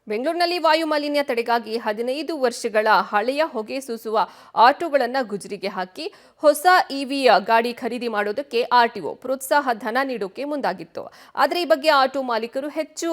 ಬೆಂಗಳೂರಿನಲ್ಲಿ ವಾಯು ಮಾಲಿನ್ಯ ತಡೆಗಾಗಿ 15 ವರ್ಷಗಳ ಹಳೆಯ ಹೊಗೆ ಸೂಸುವ ಆಟೋಗಳನ್ನು ಗುಜರಿಗೆ ಹಾಕಿ ಹೊಸ ಇವಿ ಗಾಡಿ ಖರೀದಿ ಮಾಡೋದಕ್ಕೆ ಆರ್ಟಿಒ ಪ್ರೋತ್ಸಾಹ ಧನ ನೀಡೋಕೆ ಮುಂದಾಗಿತ್ತು. ಆದರೆ ಈ ಬಗ್ಗೆ ಆಟೋ ಮಾಲೀಕರು ಹೆಚ್ಚು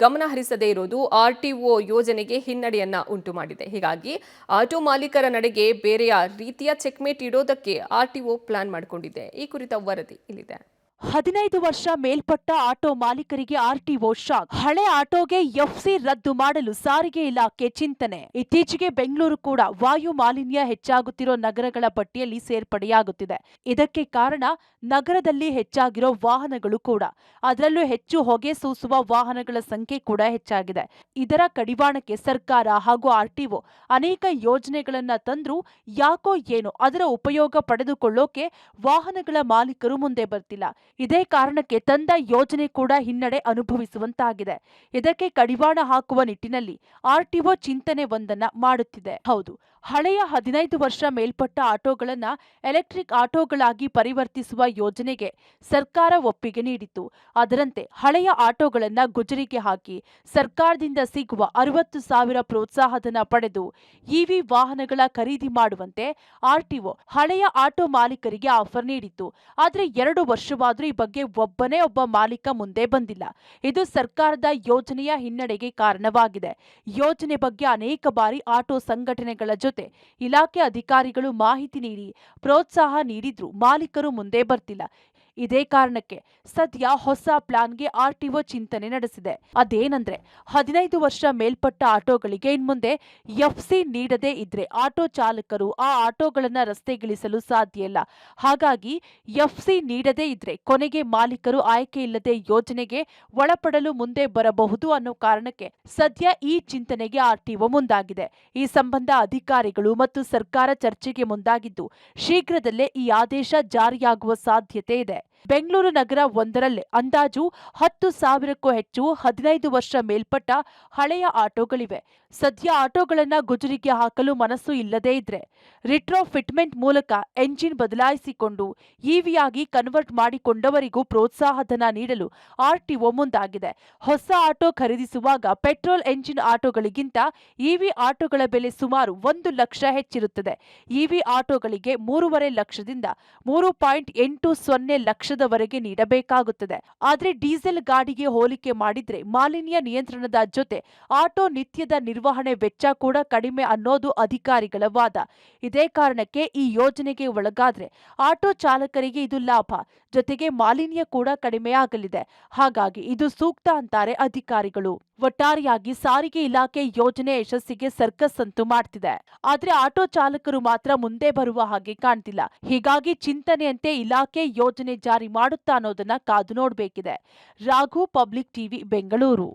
ಗಮನ ಹರಿಸದೇ ಇರೋದು ಆರ್ಟಿಒ ಯೋಜನೆಗೆ ಹಿನ್ನಡೆಯನ್ನ ಉಂಟು ಮಾಡಿದೆ. ಹೀಗಾಗಿ ಆಟೋ ಮಾಲೀಕರ ನಡೆಗೆ ಬೇರೆಯ ರೀತಿಯ ಚೆಕ್ಮೇಟ್ ಇಡೋದಕ್ಕೆ ಆರ್ಟಿಒ ಪ್ಲಾನ್ ಮಾಡಿಕೊಂಡಿದೆ. ಈ ಕುರಿತ ವರದಿ ಇಲ್ಲಿದೆ. 15 ವರ್ಷ ಮೇಲ್ಪಟ್ಟ ಆಟೋ ಮಾಲೀಕರಿಗೆ ಆರ್ಟಿಒ ಶಾಕ್. ಹಳೆ ಆಟೋಗೆ ಎಫ್ಸಿ ರದ್ದು ಮಾಡಲು ಸಾರಿಗೆ ಇಲಾಖೆ ಚಿಂತನೆ. ಇತ್ತೀಚೆಗೆ ಬೆಂಗಳೂರು ಕೂಡ ವಾಯು ಮಾಲಿನ್ಯ ಹೆಚ್ಚಾಗುತ್ತಿರೋ ನಗರಗಳ ಪಟ್ಟಿಯಲ್ಲಿ ಸೇರ್ಪಡೆಯಾಗುತ್ತಿದೆ. ಇದಕ್ಕೆ ಕಾರಣ ನಗರದಲ್ಲಿ ಹೆಚ್ಚಾಗಿರೋ ವಾಹನಗಳು ಕೂಡ. ಅದರಲ್ಲೂ ಹೆಚ್ಚು ಹೊಗೆ ಸೂಸುವ ವಾಹನಗಳ ಸಂಖ್ಯೆ ಕೂಡ ಹೆಚ್ಚಾಗಿದೆ. ಇದರ ಕಡಿವಾಣಕ್ಕೆ ಸರ್ಕಾರ ಹಾಗೂ ಆರ್ಟಿಒ ಅನೇಕ ಯೋಜನೆಗಳನ್ನ ತಂದ್ರೂ ಯಾಕೋ ಏನೋ ಅದರ ಉಪಯೋಗ ಪಡೆದುಕೊಳ್ಳೋಕೆ ವಾಹನಗಳ ಮಾಲೀಕರು ಮುಂದೆ ಬರ್ತಿಲ್ಲ. ಇದೇ ಕಾರಣಕ್ಕೆ ತಂದ ಯೋಜನೆ ಕೂಡ ಹಿನ್ನಡೆ ಅನುಭವಿಸುವಂತಾಗಿದೆ. ಇದಕ್ಕೆ ಕಡಿವಾಣ ಹಾಕುವ ನಿಟ್ಟಿನಲ್ಲಿ ಆರ್ಟಿಒ ಚಿಂತನೆ ಒಂದನ್ನ ಮಾಡುತ್ತಿದೆ. ಹೌದು, ಹಳೆಯ 15 ವರ್ಷ ಮೇಲ್ಪಟ್ಟ ಆಟೋಗಳನ್ನ ಎಲೆಕ್ಟ್ರಿಕ್ ಆಟೋಗಳಾಗಿ ಪರಿವರ್ತಿಸುವ ಯೋಜನೆಗೆ ಸರ್ಕಾರ ಒಪ್ಪಿಗೆ ನೀಡಿತ್ತು. ಅದರಂತೆ ಹಳೆಯ ಆಟೋಗಳನ್ನ ಗುಜರಿಗೆ ಹಾಕಿ ಸರ್ಕಾರದಿಂದ ಸಿಗುವ 60,000 ಪ್ರೋತ್ಸಾಹಧನ ಪಡೆದು ಇವಿ ವಾಹನಗಳ ಖರೀದಿ ಮಾಡುವಂತೆ ಆರ್ಟಿಒ ಹಳೆಯ ಆಟೋ ಮಾಲೀಕರಿಗೆ ಆಫರ್ ನೀಡಿತ್ತು. ಆದರೆ 2 ವರ್ಷವಾದರೂ ಈ ಬಗ್ಗೆ ಒಬ್ಬನೇ ಒಬ್ಬ ಮಾಲೀಕ ಮುಂದೆ ಬಂದಿಲ್ಲ. ಇದು ಸರ್ಕಾರದ ಯೋಜನೆಯ ಹಿನ್ನಡೆಗೆ ಕಾರಣವಾಗಿದೆ. ಯೋಜನೆ ಬಗ್ಗೆ ಅನೇಕ ಬಾರಿ ಆಟೋ ಸಂಘಟನೆಗಳ ಜೊತೆ ಇಲಾಖೆ ಅಧಿಕಾರಿಗಳು ಮಾಹಿತಿ ನೀಡಿ ಪ್ರೋತ್ಸಾಹ ನೀಡಿದ್ರು ಮಾಲೀಕರು ಮುಂದೆ ಬರ್ತಿಲ್ಲ. ಇದೇ ಕಾರಣಕ್ಕೆ ಸದ್ಯ ಹೊಸ ಪ್ಲಾನ್ಗೆ ಆರ್ಟಿಒ ಚಿಂತನೆ ನಡೆಸಿದೆ. ಅದೇನಂದ್ರೆ 15 ವರ್ಷ ಮೇಲ್ಪಟ್ಟ ಆಟೋಗಳಿಗೆ ಇನ್ಮುಂದೆ ಎಫ್ಸಿ ನೀಡದೇ ಇದ್ರೆ ಆಟೋ ಚಾಲಕರು ಆ ಆಟೋಗಳನ್ನ ರಸ್ತೆಗಿಳಿಸಲು ಸಾಧ್ಯ ಇಲ್ಲ. ಹಾಗಾಗಿ ಎಫ್ಸಿ ನೀಡದೇ ಇದ್ರೆ ಕೊನೆಗೆ ಮಾಲೀಕರು ಆಯ್ಕೆ ಇಲ್ಲದೆ ಯೋಜನೆಗೆ ಒಳಪಡಲು ಮುಂದೆ ಬರಬಹುದು ಅನ್ನೋ ಕಾರಣಕ್ಕೆ ಸದ್ಯ ಈ ಚಿಂತನೆಗೆ ಆರ್ಟಿಒ ಮುಂದಾಗಿದೆ. ಈ ಸಂಬಂಧ ಅಧಿಕಾರಿಗಳು ಮತ್ತು ಸರ್ಕಾರ ಚರ್ಚೆಗೆ ಮುಂದಾಗಿದ್ದು ಶೀಘ್ರದಲ್ಲೇ ಈ ಆದೇಶ ಜಾರಿಯಾಗುವ ಸಾಧ್ಯತೆ ಇದೆ. ಬೆಂಗಳೂರು ನಗರ ಒಂದರಲ್ಲೇ ಅಂದಾಜು 10,000ಕ್ಕೂ ಹೆಚ್ಚು 15 ವರ್ಷ ಮೇಲ್ಪಟ್ಟ ಹಳೆಯ ಆಟೋಗಳಿವೆ. ಸದ್ಯ ಆಟೋಗಳನ್ನ ಗುಜರಿಗೆ ಹಾಕಲು ಮನಸ್ಸು ಇಲ್ಲದೇ ಇದ್ರೆ ರಿಟ್ರೋ ಫಿಟ್ಮೆಂಟ್ ಮೂಲಕ ಎಂಜಿನ್ ಬದಲಾಯಿಸಿಕೊಂಡು ಇವಿಯಾಗಿ ಕನ್ವರ್ಟ್ ಮಾಡಿಕೊಂಡವರಿಗೂ ಪ್ರೋತ್ಸಾಹಧನ ನೀಡಲು ಆರ್ಟಿಒ ಮುಂದಾಗಿದೆ. ಹೊಸ ಆಟೋ ಖರೀದಿಸುವಾಗ ಪೆಟ್ರೋಲ್ ಎಂಜಿನ್ ಆಟೋಗಳಿಗಿಂತ ಇವಿ ಆಟೋಗಳ ಬೆಲೆ ಸುಮಾರು 1 ಲಕ್ಷ ಹೆಚ್ಚಿರುತ್ತದೆ. ಇವಿ ಆಟೋಗಳಿಗೆ 3.5 ಲಕ್ಷದಿಂದ 3.80 ಲಕ್ಷದವರೆಗೆ ನೀಡಬೇಕಾಗುತ್ತದೆ. ಆದರೆ ಡೀಸೆಲ್ ಗಾಡಿಗೆ ಹೋಲಿಕೆ ಮಾಡಿದ್ರೆ ಮಾಲಿನ್ಯ ನಿಯಂತ್ರಣದ ಜೊತೆ ಆಟೋ ನಿತ್ಯದ ನಿರ್ವಹಣೆ ವೆಚ್ಚ ಕೂಡ ಕಡಿಮೆ ಅನ್ನೋದು ಅಧಿಕಾರಿಗಳ ವಾದ. ಇದೇ ಕಾರಣಕ್ಕೆ ಈ ಯೋಜನೆಗೆ ಒಳಗಾದ್ರೆ ಆಟೋ ಚಾಲಕರಿಗೆ ಇದು ಲಾಭ, ಜೊತೆಗೆ ಮಾಲಿನ್ಯ ಕೂಡ ಕಡಿಮೆಯಾಗಲಿದೆ. ಹಾಗಾಗಿ ಇದು ಸೂಕ್ತ ಅಂತಾರೆ ಅಧಿಕಾರಿಗಳು. ಒಟ್ಟಾರೆಯಾಗಿ ಸಾರಿಗೆ ಇಲಾಖೆ ಯೋಜನೆ ಯಶಸ್ಸಿಗೆ ಸರ್ಕಸ್ ಅಂತೂ ಮಾಡ್ತಿದೆ. ಆದ್ರೆ ಆಟೋ ಚಾಲಕರು ಮಾತ್ರ ಮುಂದೆ ಬರುವ ಹಾಗೆ ಕಾಣ್ತಿಲ್ಲ. ಹೀಗಾಗಿ ಚಿಂತನೆಯಂತೆ ಇಲಾಖೆ ಯೋಜನೆ ಜಾರಿ ಮಾಡುತ್ತಾ ಅನ್ನೋದನ್ನ ಕಾದು ನೋಡಬೇಕಿದೆ. Raghu, public TV, Bengaluru.